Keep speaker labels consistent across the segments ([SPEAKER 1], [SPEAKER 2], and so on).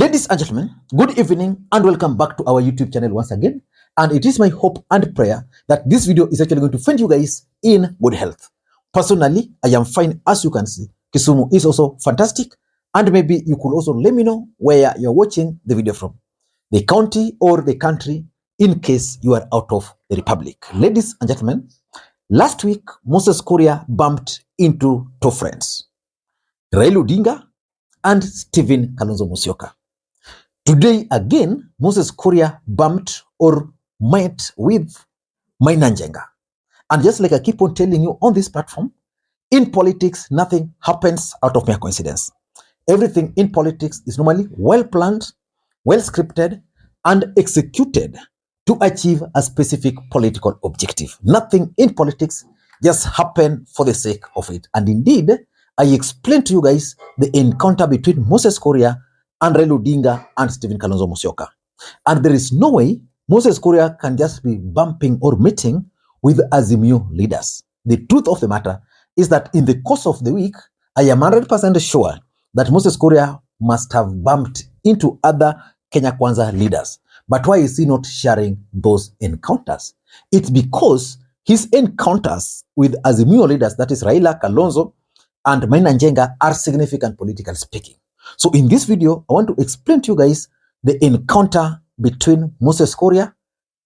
[SPEAKER 1] Ladies and gentlemen, good evening and welcome back to our YouTube channel once again. And it is my hope and prayer that this video is actually going to find you guys in good health. Personally, I am fine, as you can see. Kisumu is also fantastic. And maybe you could also let me know where you're watching the video from. The county or the country, in case you are out of the republic. Ladies and gentlemen, last week, Moses Kuria bumped into two friends, Raila Odinga and Stephen Kalonzo Musyoka. Today again, Moses Kuria bumped or met with Maina Njenga. And just like I keep on telling you on this platform, in politics, nothing happens out of mere coincidence. Everything in politics is normally well planned, well scripted, and executed to achieve a specific political objective. Nothing in politics just happen for the sake of it. And indeed, I explained to you guys the encounter between Moses Kuria and Raila Odinga and Stephen Kalonzo Musyoka. And there is no way Moses Kuria can just be bumping or meeting with Azimio leaders. The truth of the matter is that in the course of the week, I am 100% sure that Moses Kuria must have bumped into other Kenya Kwanza leaders. But why is he not sharing those encounters? It's because his encounters with Azimio leaders, that is Raila, Kalonzo, and Maina Njenga, are significant politically speaking. So in this video, I want to explain to you guys the encounter between Moses Kuria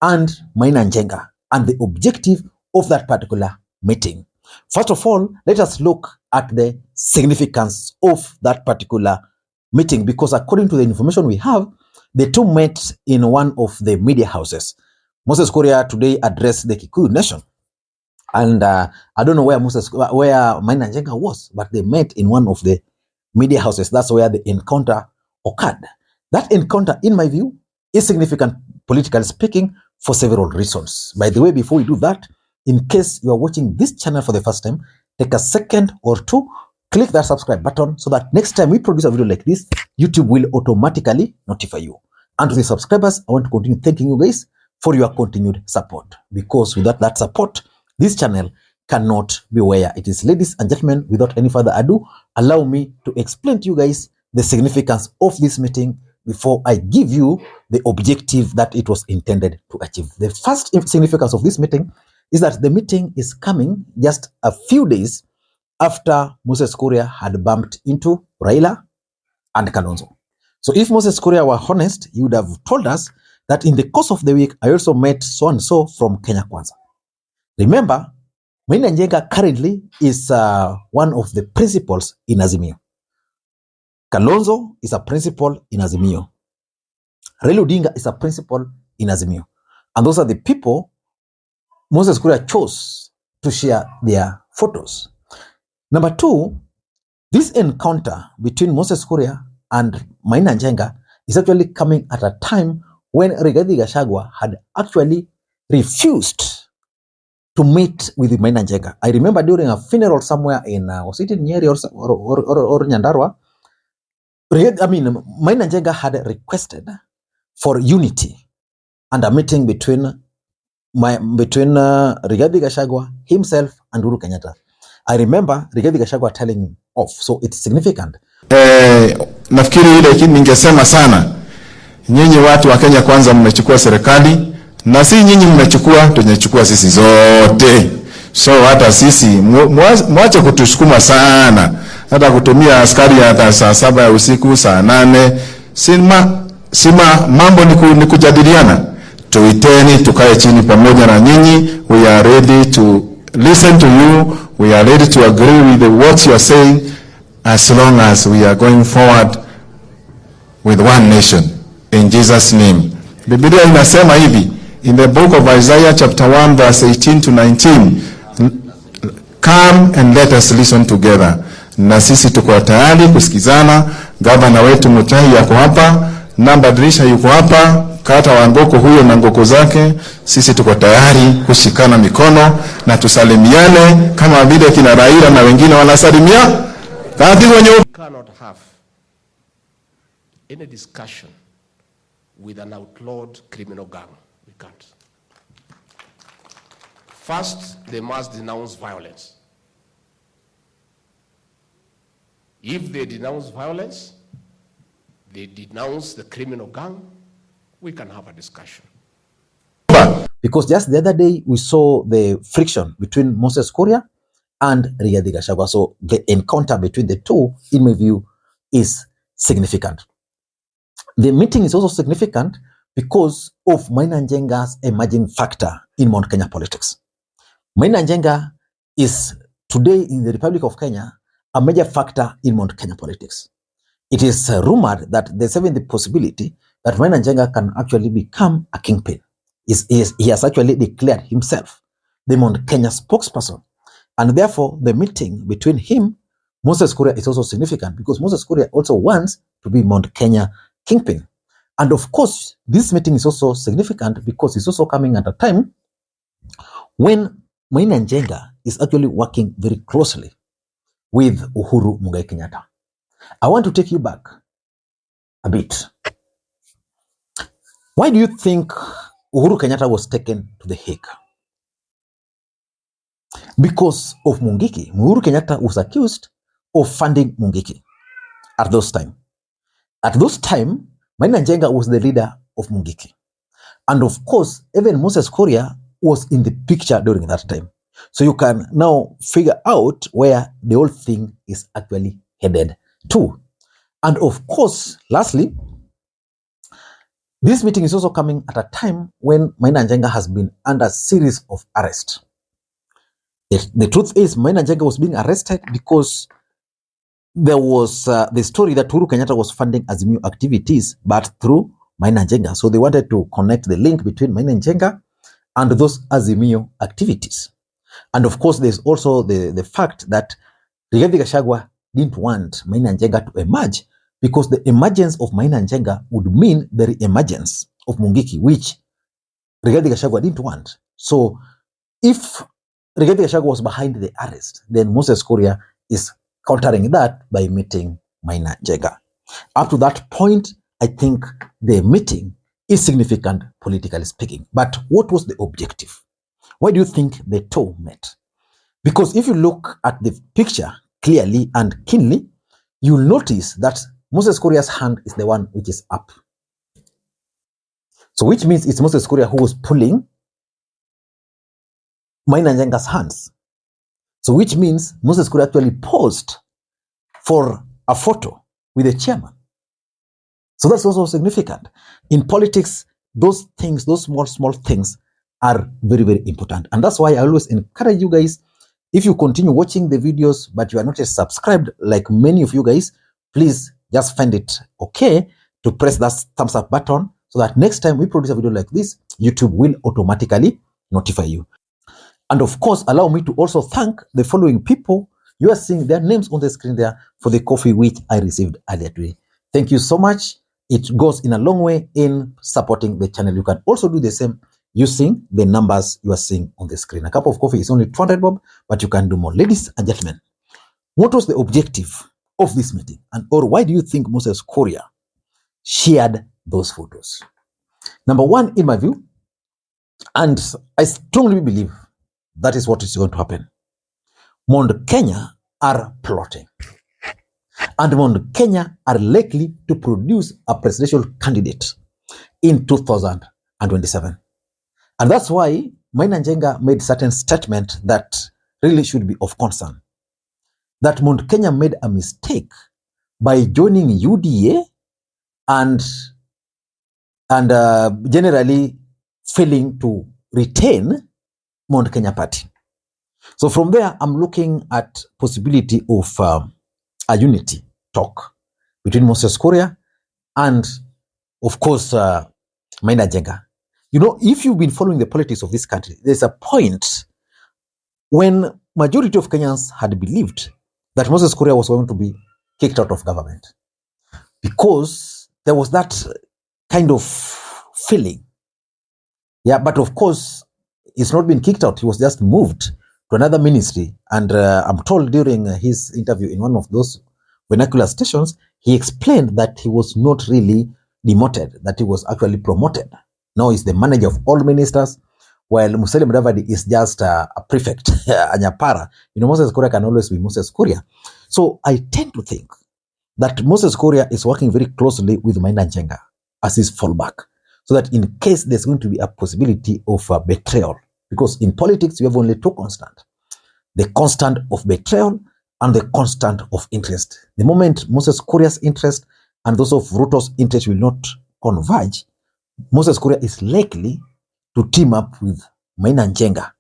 [SPEAKER 1] and Maina Njenga and the objective of that particular meeting. First of all, let us look at the significance of that particular meeting, because according to the information we have, the two met in one of the media houses. Moses Kuria today addressed the Kikuyu nation. And I don't know where Maina Njenga was, but they met in one of the media houses. That's where the encounter occurred. That encounter, in my view, is significant politically speaking for several reasons. By the way, before we do that, in case you are watching this channel for the first time, take a second or two, click that subscribe button so that next time we produce a video like this, YouTube will automatically notify you. And to the subscribers, I want to continue thanking you guys for your continued support, because without that support, this channel cannot be where it is. Ladies and gentlemen, without any further ado, allow me to explain to you guys the significance of this meeting before I give you the objective that it was intended to achieve. The first significance of this meeting is that the meeting is coming just a few days after Moses Kuria had bumped into Raila and Kalonzo. So if Moses Kuria were honest, he would have told us that in the course of the week, I also met so-and-so from Kenya Kwanza. Remember, Maina Njenga currently is one of the principals in Azimio. Kalonzo is a principal in Azimio. Raila Odinga is a principal in Azimio. And those are the people Moses Kuria chose to share their photos. Number two, this encounter between Moses Kuria and Maina Njenga is actually coming at a time when Rigathi Gachagua had actually refused to meet with Maina Njenga. I remember during a funeral somewhere in, was it in Nyeri or Nyandarua? Maina Njenga had requested for unity and a meeting between Rigathi Gachagua, himself, and Uhuru Kenyatta. I remember Rigathi Gachagua telling him off, so it's significant.
[SPEAKER 2] Nafikiri ile ningesema sana, nyinyi watu wa Kenya Kwanza mmechukua serikali, na si nyinyi mmechukua, tunachukua sisi zote. So hata sisi mwache kutusukuma sana, hata kutumia askari hata saa 7 ya usiku, saa 8. Sima mambo ni kujadiliana. Tuiteni, tukae chini pamoja na nyinyi. We are ready to listen to you. We are ready to agree with what you are saying, as long as we are going forward with one nation. In Jesus' name. Biblia inasema hivi, in the book of Isaiah chapter 1 verse 18 to 19, come and let us listen together. Na sisi tuko tayari kusikizana. Gavana wetu Mutahi yako hapa, Namba Dirisha yuko hapa, Kata Wangoko huyo na ngoko zake. Sisi tuko tayari kushikana mikono na tusalimiane kama vile kina Raila na wengine wanasalimia.
[SPEAKER 3] We cannot have any discussion with an outlawed criminal gang. We can't. First, they must denounce violence. If they denounce violence, they denounce the criminal gang, we can have a discussion.
[SPEAKER 1] Because just the other day, we saw the friction between Moses Kuria and Rigathi Gachagua. So the encounter between the two, in my view, is significant. The meeting is also significant because of Maina Njenga's emerging factor in Mount Kenya politics. Maina Njenga is today in the Republic of Kenya a major factor in Mount Kenya politics. It is rumored that there's even the possibility that Maina Njenga can actually become a kingpin. He has actually declared himself the Mount Kenya spokesperson. And therefore, the meeting between him, Moses Kuria, is also significant because Moses Kuria also wants to be Mount Kenya kingpin. And of course, this meeting is also significant because it's also coming at a time when Maina Njenga is actually working very closely with Uhuru Kenyatta. I want to take you back a bit. Why do you think Uhuru Kenyatta was taken to The Hague? Because of Mungiki. Uhuru Kenyatta was accused of funding Mungiki at those time. At those time, Maina Njenga was the leader of Mungiki. And of course, even Moses Kuria was in the picture during that time. So you can now figure out where the whole thing is actually headed to. And of course, lastly, this meeting is also coming at a time when Maina Njenga has been under a series of arrests. The truth is, Maina Njenga was being arrested because there was the story that Uhuru Kenyatta was funding Azimio activities, but through Maina Njenga. So they wanted to connect the link between Maina Njenga and those Azimio activities. And of course, there's also the fact that Rigathi Gachagua didn't want Maina Njenga to emerge because the emergence of Maina Njenga would mean the re-emergence of Mungiki, which Rigathi Gachagua didn't want. So if Rigathi Gachagua was behind the arrest, then Moses Kuria is countering that by meeting Maina Njenga. Up to that point, I think the meeting is significant politically speaking. But what was the objective? Why do you think the two met? Because if you look at the picture clearly and keenly, you'll notice that Moses Kuria's hand is the one which is up. So which means it's Moses Kuria who was pulling Maina Njenga's hands. So which means Moses Kuria actually posed for a photo with the chairman. So that's also significant. In politics, those things, those small things are very, very important. And that's why I always encourage you guys, if you continue watching the videos, but you are not yet subscribed, like many of you guys, please just find it okay to press that thumbs up button so that next time we produce a video like this, YouTube will automatically notify you. And of course, allow me to also thank the following people. You are seeing their names on the screen there for the coffee which I received earlier today. Thank you so much. It goes in a long way in supporting the channel. You can also do the same using the numbers you are seeing on the screen. A cup of coffee is only 200 bob, but you can do more. Ladies and gentlemen, what was the objective of this meeting? Or why do you think Moses Kuria shared those photos? Number one, in my view, and I strongly believe that is what is going to happen. Mount Kenya are plotting. And Mount Kenya are likely to produce a presidential candidate in 2027. And that's why Maina Njenga made certain statement that really should be of concern. That Mount Kenya made a mistake by joining UDA and generally failing to retain Mount Kenya Party. So from there, I'm looking at possibility of a unity talk between Moses Kuria and, of course, Maina Njenga. You know, if you've been following the politics of this country, there's a point when majority of Kenyans had believed that Moses Kuria was going to be kicked out of government because there was that kind of feeling. Yeah, but of course, he's not been kicked out. He was just moved to another ministry. And I'm told during his interview in one of those vernacular stations, he explained that he was not really demoted, that he was actually promoted. Now he's the manager of all ministers, while Musalia Mudavadi is just a prefect, a nyapara. You know, Moses Kuria can always be Moses Kuria. So I tend to think that Moses Kuria is working very closely with Maina Njenga as his fallback, so that in case there's going to be a possibility of a betrayal, because in politics you have only two constants: the constant of betrayal and the constant of interest. The moment Moses Kuria's interest and those of Ruto's interest will not converge, Moses Kuria is likely to team up with Maina Njenga,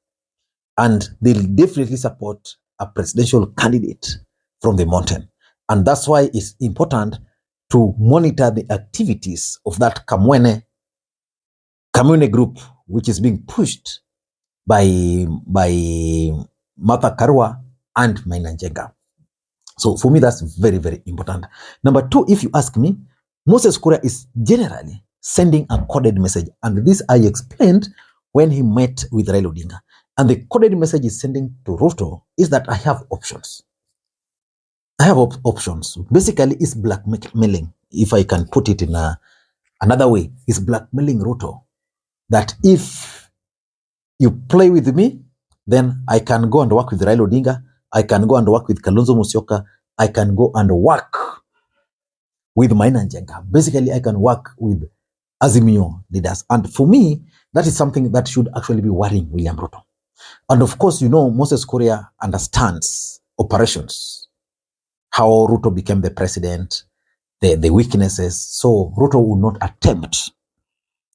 [SPEAKER 1] and they'll definitely support a presidential candidate from the mountain. And that's why it's important to monitor the activities of that Kamwene group, which is being pushed by Martha Karua and Maina Njenga. So for me, that's very, very important. Number two, if you ask me, Moses Kuria is generally sending a coded message. And this I explained when he met with Raila Odinga. And the coded message is sending to Ruto is that I have options. I have options. Basically, it's blackmailing. If I can put it in another way, it's blackmailing Ruto. That if you play with me, then I can go and work with Raila Odinga. I can go and work with Kalonzo Musyoka. I can go and work with Maina Njenga. Basically, I can work with Azimio leaders. And for me, that is something that should actually be worrying William Ruto. And of course, you know, Moses Kuria understands operations, how Ruto became the president, the weaknesses. So Ruto will not attempt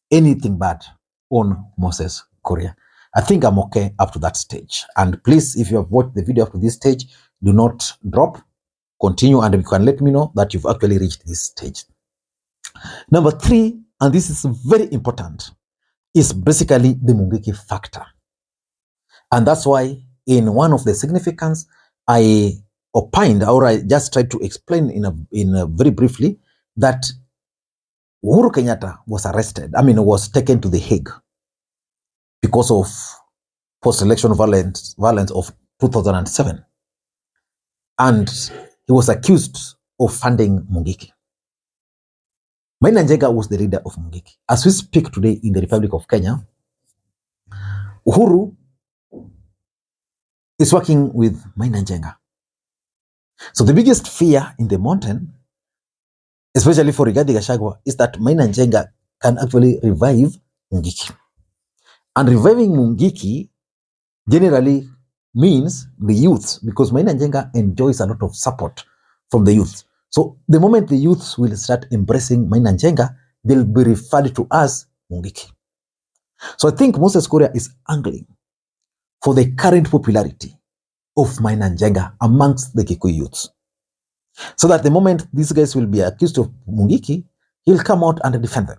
[SPEAKER 1] anything bad on Moses Kuria. I think I'm okay up to that stage. And please, if you have watched the video up to this stage, do not drop, continue, and you can let me know that you've actually reached this stage. Number three, and this is very important, is basically the Mungiki factor. And that's why in one of the significance, I opined, or I just tried to explain in a very briefly, that Uhuru Kenyatta was arrested, was taken to The Hague because of post-election violence of 2007. And he was accused of funding Mungiki. Maina Njenga was the leader of Mungiki. As we speak today in the Republic of Kenya, Uhuru is working with Maina Njenga. So the biggest fear in the mountain, especially for Rigathi Gachagua, is that Maina Njenga can actually revive Mungiki. And reviving Mungiki generally means the youth, because Maina Njenga enjoys a lot of support from the youth. So the moment the youth will start embracing Maina Njenga, they'll be referred to as Mungiki. So I think Moses Kuria is angling for the current popularity of Maina Njenga amongst the Kikuyu youths, so that the moment these guys will be accused of Mungiki, he'll come out and defend them.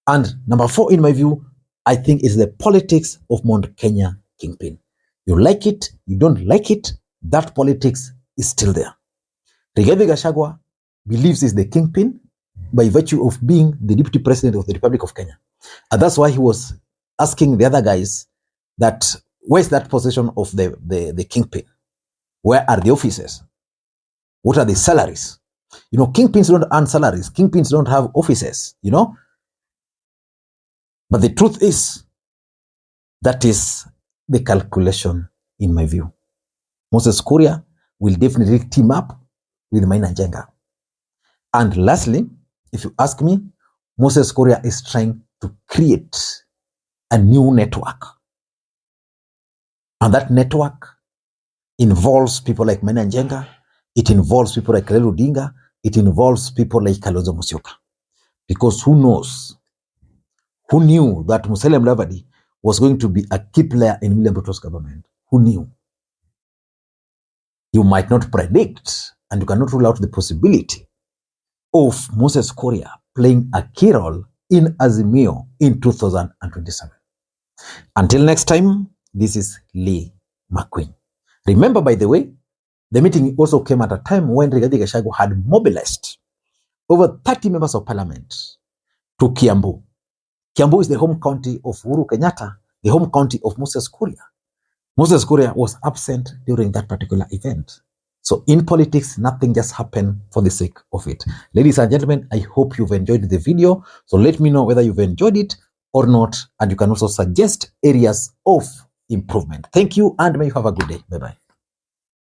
[SPEAKER 1] And number four, in my view, I think is the politics of Mount Kenya kingpin. You like it, you don't like it, that politics is still there. Rigathi Gachagua believes he's the kingpin by virtue of being the deputy president of the Republic of Kenya. And that's why he was asking the other guys that, where's that position of the kingpin? Where are the offices? What are the salaries? You know, kingpins don't earn salaries. Kingpins don't have offices, you know. But the truth is, that is the calculation in my view. Moses Kuria will definitely team up with Maina Njenga. And lastly, if you ask me, Moses Kuria is trying to create a new network. And that network involves people like Maina Njenga, it involves people like Raila Odinga, it involves people like Kalonzo Musyoka. Because who knows, who knew that Musalia Mudavadi was going to be a key player in William Ruto's government? Who knew? You might not predict, and you cannot rule out the possibility of Moses Kuria playing a key role in Azimio in 2027. Until next time, this is Lee Makwiny. Remember, by the way, the meeting also came at a time when Rigathi Gachagua had mobilized over 30 members of parliament to Kiambu. Kiambu is the home county of Uhuru Kenyatta, the home county of Moses Kuria. Moses Kuria was absent during that particular event. So in politics, nothing just happened for the sake of it. Ladies and gentlemen, I hope you've enjoyed the video. So let me know whether you've enjoyed it or not. And you can also suggest areas of improvement. Thank you, and may you have a good day. Bye-bye.